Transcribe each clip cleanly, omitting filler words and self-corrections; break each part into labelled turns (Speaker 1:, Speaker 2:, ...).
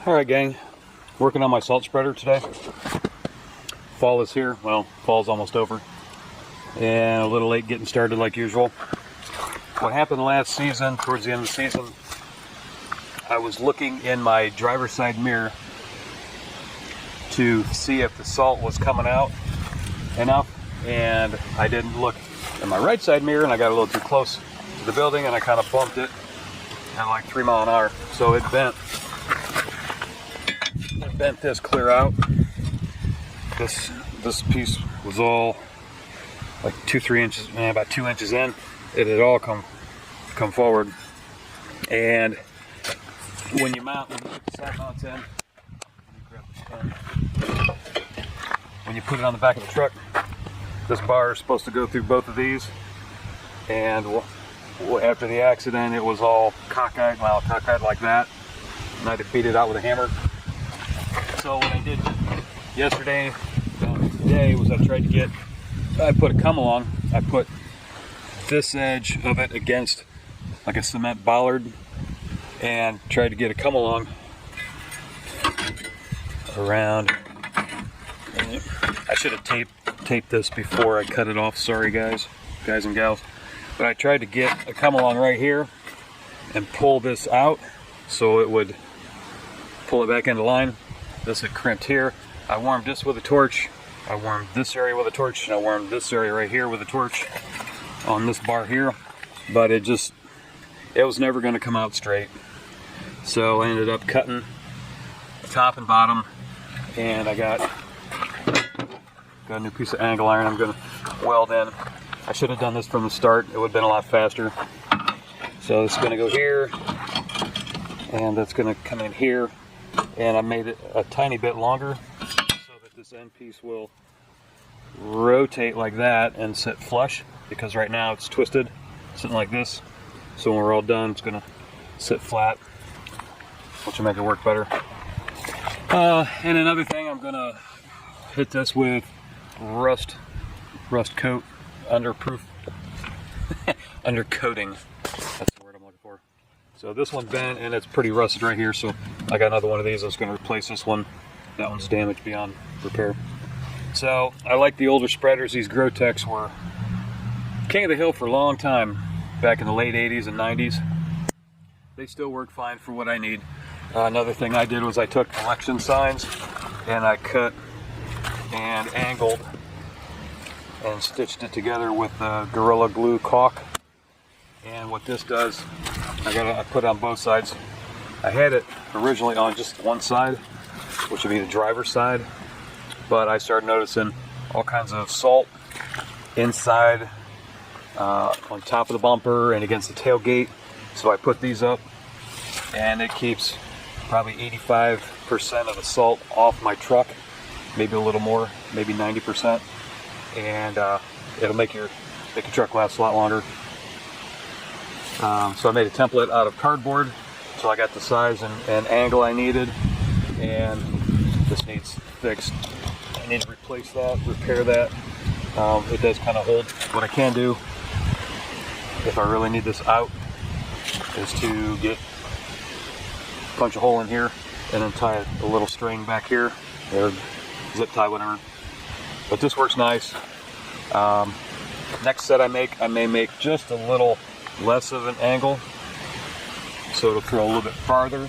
Speaker 1: Alright gang, working on my salt spreader today. Fall is here, well, fall's almost over. And a little late getting started like usual. What happened last season, towards the end of the season, I was looking in my driver's side mirror to see if the salt was coming out enough, and I didn't look in my right side mirror, and I got a little too close to the building and I kind of bumped it at like 3 miles an hour. So it bent this clear out. This piece was all like 2-3 inches, about 2 inches in. It had all come forward. And when you put the side mounts in, when you put it on the back of the truck, this bar is supposed to go through both of these. And after the accident, it was all cockeyed like that. And I had to beat it out with a hammer. So what I did yesterday, today, was I put a come along. I put this edge of it against like a cement bollard and tried to get a come along around. I should have taped this before I cut it off. Sorry guys and gals. But I tried to get a come along right here and pull this out so it would pull it back into line. This had crimped here. I warmed this with a torch. I warmed this area with a torch, and I warmed this area right here with a torch on this bar here. But it was never going to come out straight. So I ended up cutting top and bottom, and I got a new piece of angle iron I'm going to weld in. I should have done this from the start. It would have been a lot faster. So it's going to go here, and that's going to come in here. And I made it a tiny bit longer so that this end piece will rotate like that and sit flush, because right now it's twisted, sitting like this. So when we're all done, it's going to sit flat, which will make it work better. And another thing, I'm going to hit this with rust coat, undercoating. That's the word I'm looking for. So this one's bent and it's pretty rusted right here, so I got another one of these. I was going to replace this one. That one's damaged beyond repair. So I like the older spreaders. These Grotex were king of the hill for a long time, back in the late 80s and 90s. They still work fine for what I need. Another thing I did was I took collection signs and I cut and angled and stitched it together with Gorilla Glue caulk. And what this does, I put it on both sides. I had it originally on just one side, which would be the driver's side, but I started noticing all kinds of salt inside, on top of the bumper and against the tailgate. So I put these up, and it keeps probably 85% of the salt off my truck, maybe a little more, maybe 90%, and it'll make your truck last a lot longer. So I made a template out of cardboard, so I got the size and angle I needed, and this needs fixed. I need to replace that, repair that. It does kind of hold. What I can do, if I really need this out, is to punch a hole in here and then tie a little string back here, or zip tie, whatever. But this works nice. Next set I may make just a little less of an angle, so it'll throw a little bit farther.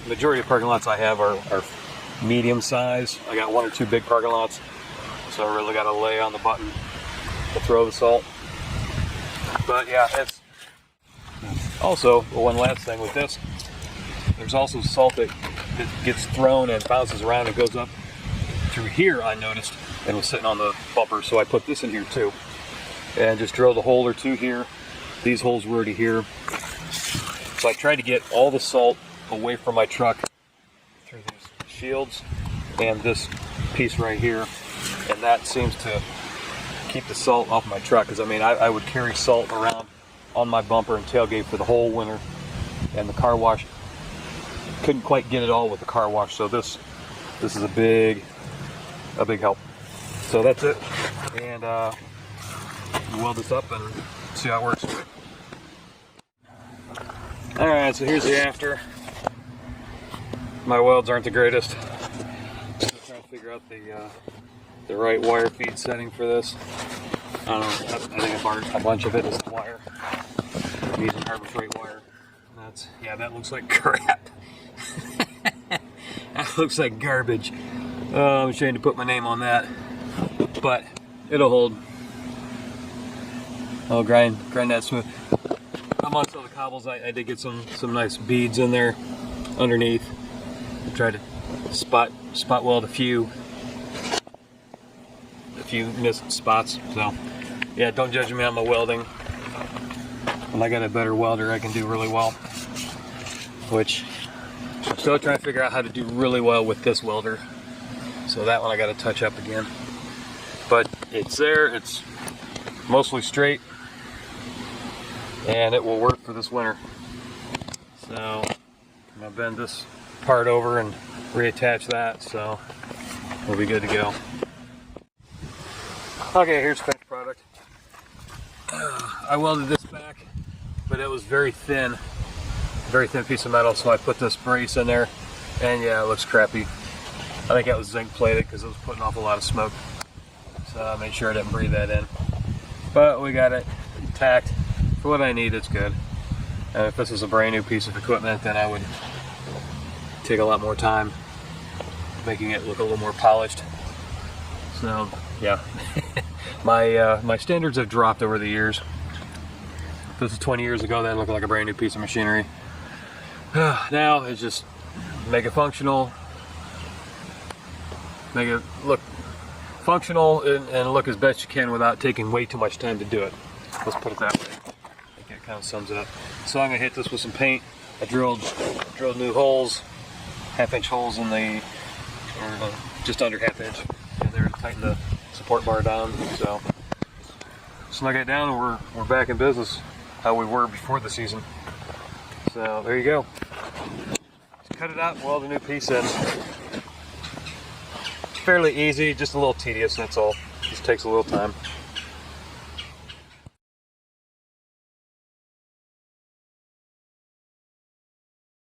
Speaker 1: Majority of parking lots I have are medium size. I got 1 or 2 big parking lots, so I really got to lay on the button to throw the salt. But yeah, it's also one last thing with this. There's also salt that gets thrown and bounces around and goes up through here, I noticed, and was sitting on the bumper, so I put this in here too. And just drilled a hole or two here. These holes were already here. So I tried to get all the salt away from my truck through these shields and this piece right here. And that seems to keep the salt off my truck. Because I mean, I would carry salt around on my bumper and tailgate for the whole winter. And the car wash, couldn't quite get it all with the car wash. So this is a big help. So that's it. And weld this up and see how it works. Alright, so here's the after. My welds aren't the greatest. Still trying to figure out the right wire feed setting for this. I don't know. I think a bunch of it is the wire. I'm using Harbor Freight wire. That looks like crap. That looks like garbage. I'm ashamed to put my name on that, but it'll hold. I'll grind that smooth. Amongst all the cobbles, I did get some nice beads in there underneath. I tried to spot weld a few missed spots. So yeah, don't judge me on my welding. When I got a better welder, I can do really well. Which I'm still trying to figure out how to do really well with this welder. So that one I got to touch up again. But it's there. It's mostly straight, and it will work for this winter. So I'm gonna bend this part over and reattach that, so we'll be good to go. Okay, here's finished product. I welded this back, but it was very thin piece of metal, so I put this brace in there, and yeah, it looks crappy. I think that was zinc plated because it was putting off a lot of smoke, so I made sure I didn't breathe that in. But we got it intact. For what I need, it's good. And if this was a brand new piece of equipment, then I would take a lot more time making it look a little more polished. So yeah, my standards have dropped over the years. If this was 20 years ago, that looked like a brand new piece of machinery. Now it's just make it functional, make it look functional, and look as best you can without taking way too much time to do it. Let's put it that way. I think that kind of sums it up. So I'm gonna hit this with some paint. I drilled new holes, 1/2-inch holes in the, or just under 1/2 inch, and they're to tighten the support bar down. So snug it down, and we're back in business how we were before the season. So there you go. Just cut it out and weld a new piece in. Fairly easy, just a little tedious, that's all. Just takes a little time.